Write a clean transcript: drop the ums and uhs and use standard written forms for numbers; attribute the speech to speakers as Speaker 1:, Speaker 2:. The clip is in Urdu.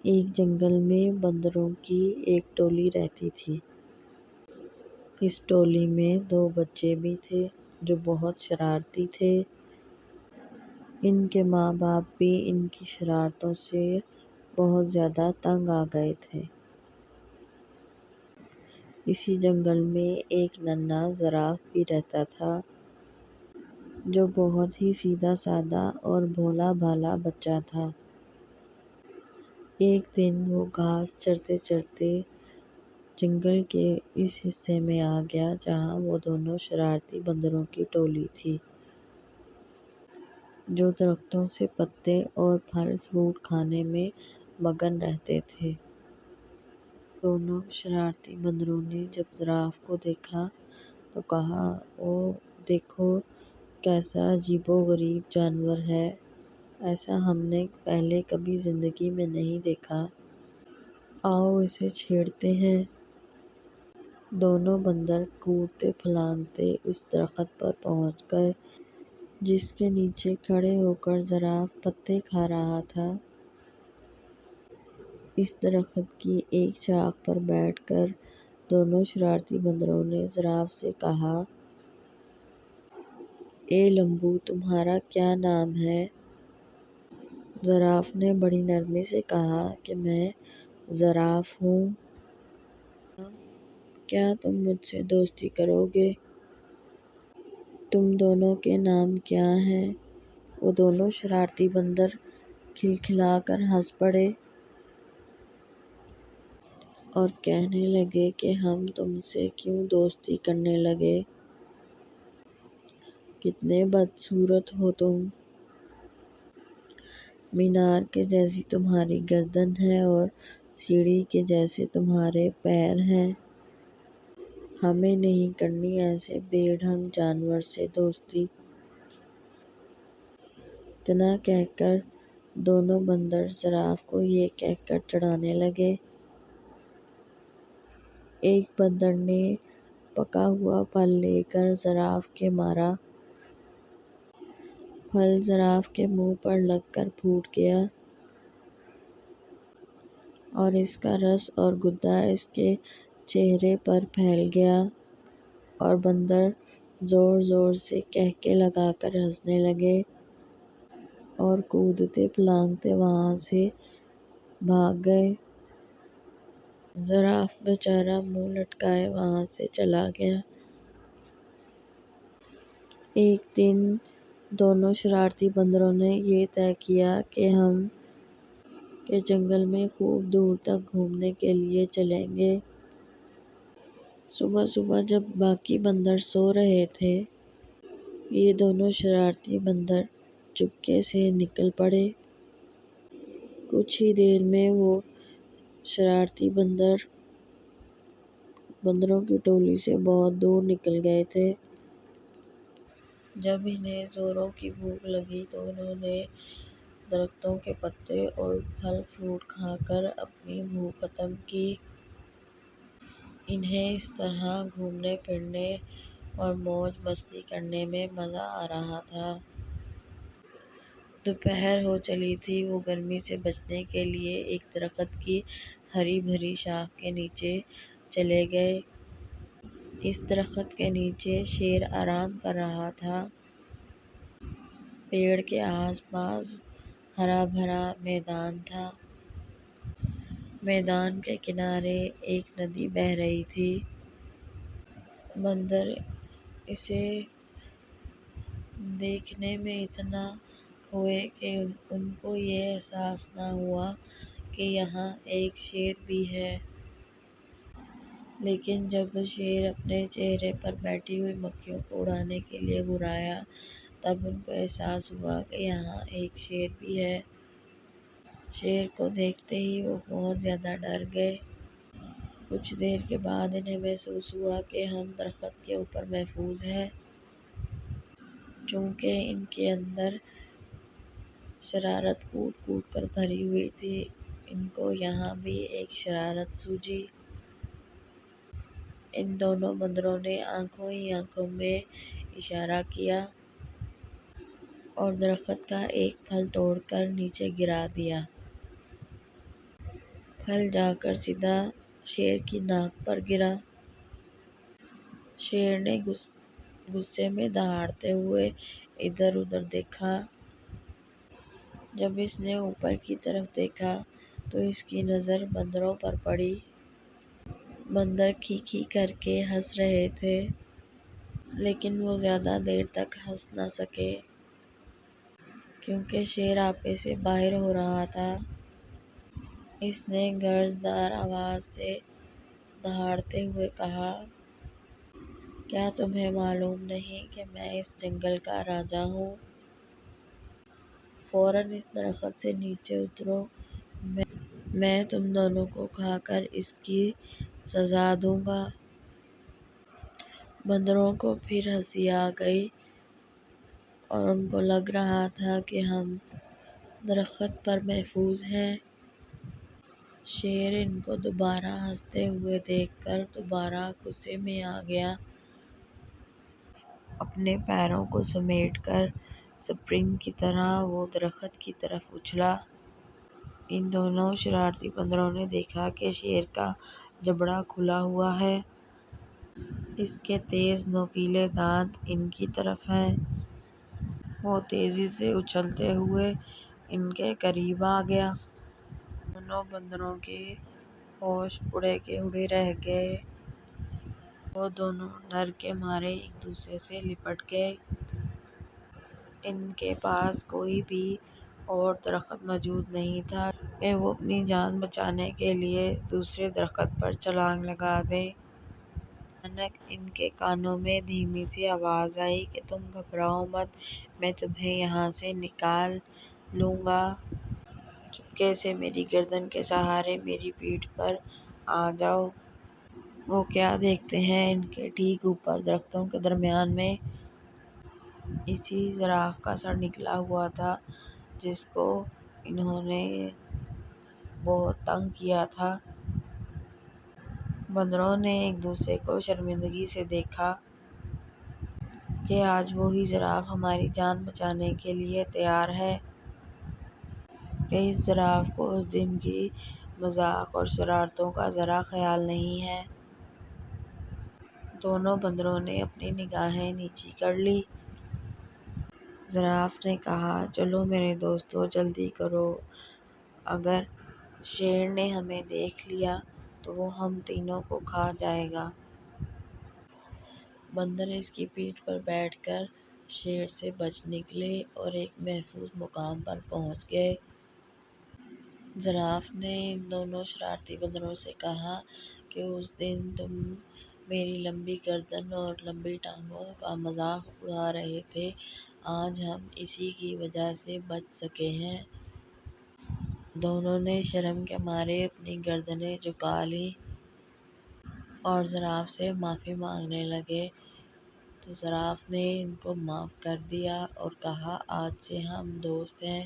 Speaker 1: ایک جنگل میں بندروں کی ایک ٹولی رہتی تھی۔ اس ٹولی میں 2 بچے بھی تھے جو بہت شرارتی تھے۔ ان کے ماں باپ بھی ان کی شرارتوں سے بہت زیادہ تنگ آ گئے تھے۔ اسی جنگل میں ایک ننھا زراف بھی رہتا تھا جو بہت ہی سیدھا سادہ اور بھولا بھالا بچہ تھا۔ ایک دن وہ گھاس چرتے چرتے جنگل کے اس حصے میں آ گیا جہاں وہ دونوں شرارتی بندروں کی ٹولی تھی جو درختوں سے پتے اور پھل فروٹ کھانے میں مگن رہتے تھے۔ دونوں شرارتی بندروں نے جب زراف کو دیکھا تو کہا، اوہ دیکھو کیسا عجیب و غریب جانور ہے، ایسا ہم نے پہلے کبھی زندگی میں نہیں دیکھا، آؤ اسے چھیڑتے ہیں۔ دونوں بندر کودتے پھلانگتے اس درخت پر پہنچ گئے جس کے نیچے کھڑے ہو کر زراف پتے کھا رہا تھا۔ اس درخت کی ایک شاخ پر بیٹھ کر دونوں شرارتی بندروں نے زراف سے کہا، اے لمبو تمہارا کیا نام ہے؟ زراف نے بڑی نرمی سے کہا کہ میں زراف ہوں، کیا تم مجھ سے دوستی کرو گے؟ تم دونوں کے نام کیا ہیں؟ وہ دونوں شرارتی بندر کھلکھلا کر ہنس پڑے اور کہنے لگے کہ ہم تم سے کیوں دوستی کرنے لگیں، کتنے بدصورت ہو تم، مینار کے جیسی تمہاری گردن ہے اور سیڑھی کے جیسے تمہارے پیر ہیں، ہمیں نہیں کرنی ایسے بے ڈھنگ جانور سے دوستی۔ اتنا کہہ کر دونوں بندر زراف کو یہ کہہ کر چڑھانے لگے۔ ایک بندر نے پکا ہوا پھل لے کر زراف کے مارا، پھل زراف کے منہ پر لگ کر پھوٹ گیا اور اس کا رس اور گدا اس کے چہرے پر پھیل گیا اور بندر زور زور سے قہقہے لگا کر ہنسنے لگے اور کودتے پھلانگتے وہاں سے بھاگ گئے۔ زراف بیچارہ منہ لٹکائے وہاں سے چلا گیا۔ ایک دن دونوں شرارتی بندروں نے یہ طے کیا کہ ہم جنگل میں خوب دور تک گھومنے کے لیے چلیں گے۔ صبح صبح جب باقی بندر سو رہے تھے، یہ دونوں شرارتی بندر چپکے سے نکل پڑے۔ کچھ ہی دیر میں وہ شرارتی بندروں کی ٹولی سے بہت دور نکل گئے تھے۔ جب انہیں زوروں کی بھوک لگی تو انہوں نے درختوں کے پتے اور پھل فروٹ کھا کر اپنی بھوک ختم کی۔ انہیں اس طرح گھومنے پھرنے اور موج مستی کرنے میں مزہ آ رہا تھا۔ دوپہر ہو چلی تھی۔ وہ گرمی سے بچنے کے لیے ایک درخت کی ہری بھری شاخ کے نیچے چلے گئے۔ اس درخت کے نیچے شیر آرام کر رہا تھا۔ پیڑ کے آس پاس ہرا بھرا میدان تھا۔ میدان کے کنارے ایک ندی بہہ رہی تھی۔ بندر اسے دیکھنے میں اتنا کھوئے کہ ان کو یہ احساس نہ ہوا کہ یہاں ایک شیر بھی ہے۔ لیکن جب شیر اپنے چہرے پر بیٹھی ہوئی مکھیوں کو اڑانے کے لیے گھرایا تب ان کو احساس ہوا کہ یہاں ایک شیر بھی ہے۔ شیر کو دیکھتے ہی وہ بہت زیادہ ڈر گئے۔ کچھ دیر کے بعد انہیں محسوس ہوا کہ ہم درخت کے اوپر محفوظ ہیں۔ چونکہ ان کے اندر شرارت کوٹ کوٹ کر بھری ہوئی تھی، ان کو یہاں بھی ایک شرارت سوجھی۔ ان دونوں بندروں نے آنکھوں ہی آنکھوں میں اشارہ کیا اور درخت کا ایک پھل توڑ کر نیچے گرا دیا۔ پھل جا کر سیدھا شیر کی ناک پر گرا۔ شیر نے غصے میں دہاڑتے ہوئے ادھر ادھر دیکھا۔ جب اس نے اوپر کی طرف دیکھا تو اس کی نظر بندروں پر پڑی۔ بندر کھی کھی کر کے ہنس رہے تھے، لیکن وہ زیادہ دیر تک ہنس نہ سکے کیونکہ شیر آپے سے باہر ہو رہا تھا۔ اس نے گرجدار آواز سے دہاڑتے ہوئے کہا، کیا تمہیں معلوم نہیں کہ میں اس جنگل کا راجا ہوں؟ فوراً اس درخت سے نیچے اترو، میں تم دونوں کو کھا کر اس کی سزا دوں گا۔ بندروں کو پھر ہنسی آ گئی اور ان کو لگ رہا تھا کہ ہم درخت پر محفوظ ہیں۔ شیر ان کو دوبارہ ہنستے ہوئے دیکھ کر دوبارہ غصے میں آ گیا۔ اپنے پیروں کو سمیٹ کر سپرنگ کی طرح وہ درخت کی طرف اچھلا۔ ان دونوں شرارتی بندروں نے دیکھا کہ شیر کا جبڑا کھلا ہوا ہے۔ اس کے تیز نوکیلے دانت ان کی طرف ہیں۔ وہ تیزی سے اچھلتے ہوئے ان کے قریب آ گیا۔ دونوں بندروں کے ہوش اڑے کے اڑے رہ گئے۔ وہ دونوں ڈر کے مارے ایک دوسرے سے لپٹ گئے۔ ان کے پاس کوئی بھی اور درخت موجود نہیں تھا کہ وہ اپنی جان بچانے کے لیے دوسرے درخت پر چھلانگ لگا دیں۔ اچانک ان کے کانوں میں دھیمی سی آواز آئی کہ تم گھبراؤ مت، میں تمہیں یہاں سے نکال لوں گا۔ چپکے سے میری گردن کے سہارے میری پیٹھ پر آ جاؤ۔ وہ کیا دیکھتے ہیں ان کے ٹھیک اوپر درختوں کے درمیان میں اسی زراف کا سر نکلا ہوا تھا جس کو انہوں نے بہت تنگ کیا تھا۔ بندروں نے ایک دوسرے کو شرمندگی سے دیکھا کہ آج وہی زراف ہماری جان بچانے کے لیے تیار ہے کہ اس زراف کو اس دن کی مذاق اور شرارتوں کا ذرا خیال نہیں ہے۔ دونوں بندروں نے اپنی نگاہیں نیچی کر لیں۔ زراف نے کہا، چلو میرے دوستو، جلدی کرو، اگر شیر نے ہمیں دیکھ لیا تو وہ ہم تینوں کو کھا جائے گا۔ بندر اس کی پیٹھ پر بیٹھ کر شیر سے بچ نکلے اور ایک محفوظ مقام پر پہنچ گئے۔ زراف نے ان دونوں شرارتی بندروں سے کہا کہ اس دن تم میری لمبی گردن اور لمبی ٹانگوں کا مذاق اڑا رہے تھے، آج ہم اسی کی وجہ سے بچ سکے ہیں۔ دونوں نے شرم کے مارے اپنی گردنیں جھکا لیں اور زراف سے معافی مانگنے لگے تو زراف نے ان کو معاف کر دیا اور کہا، آج سے ہم دوست ہیں۔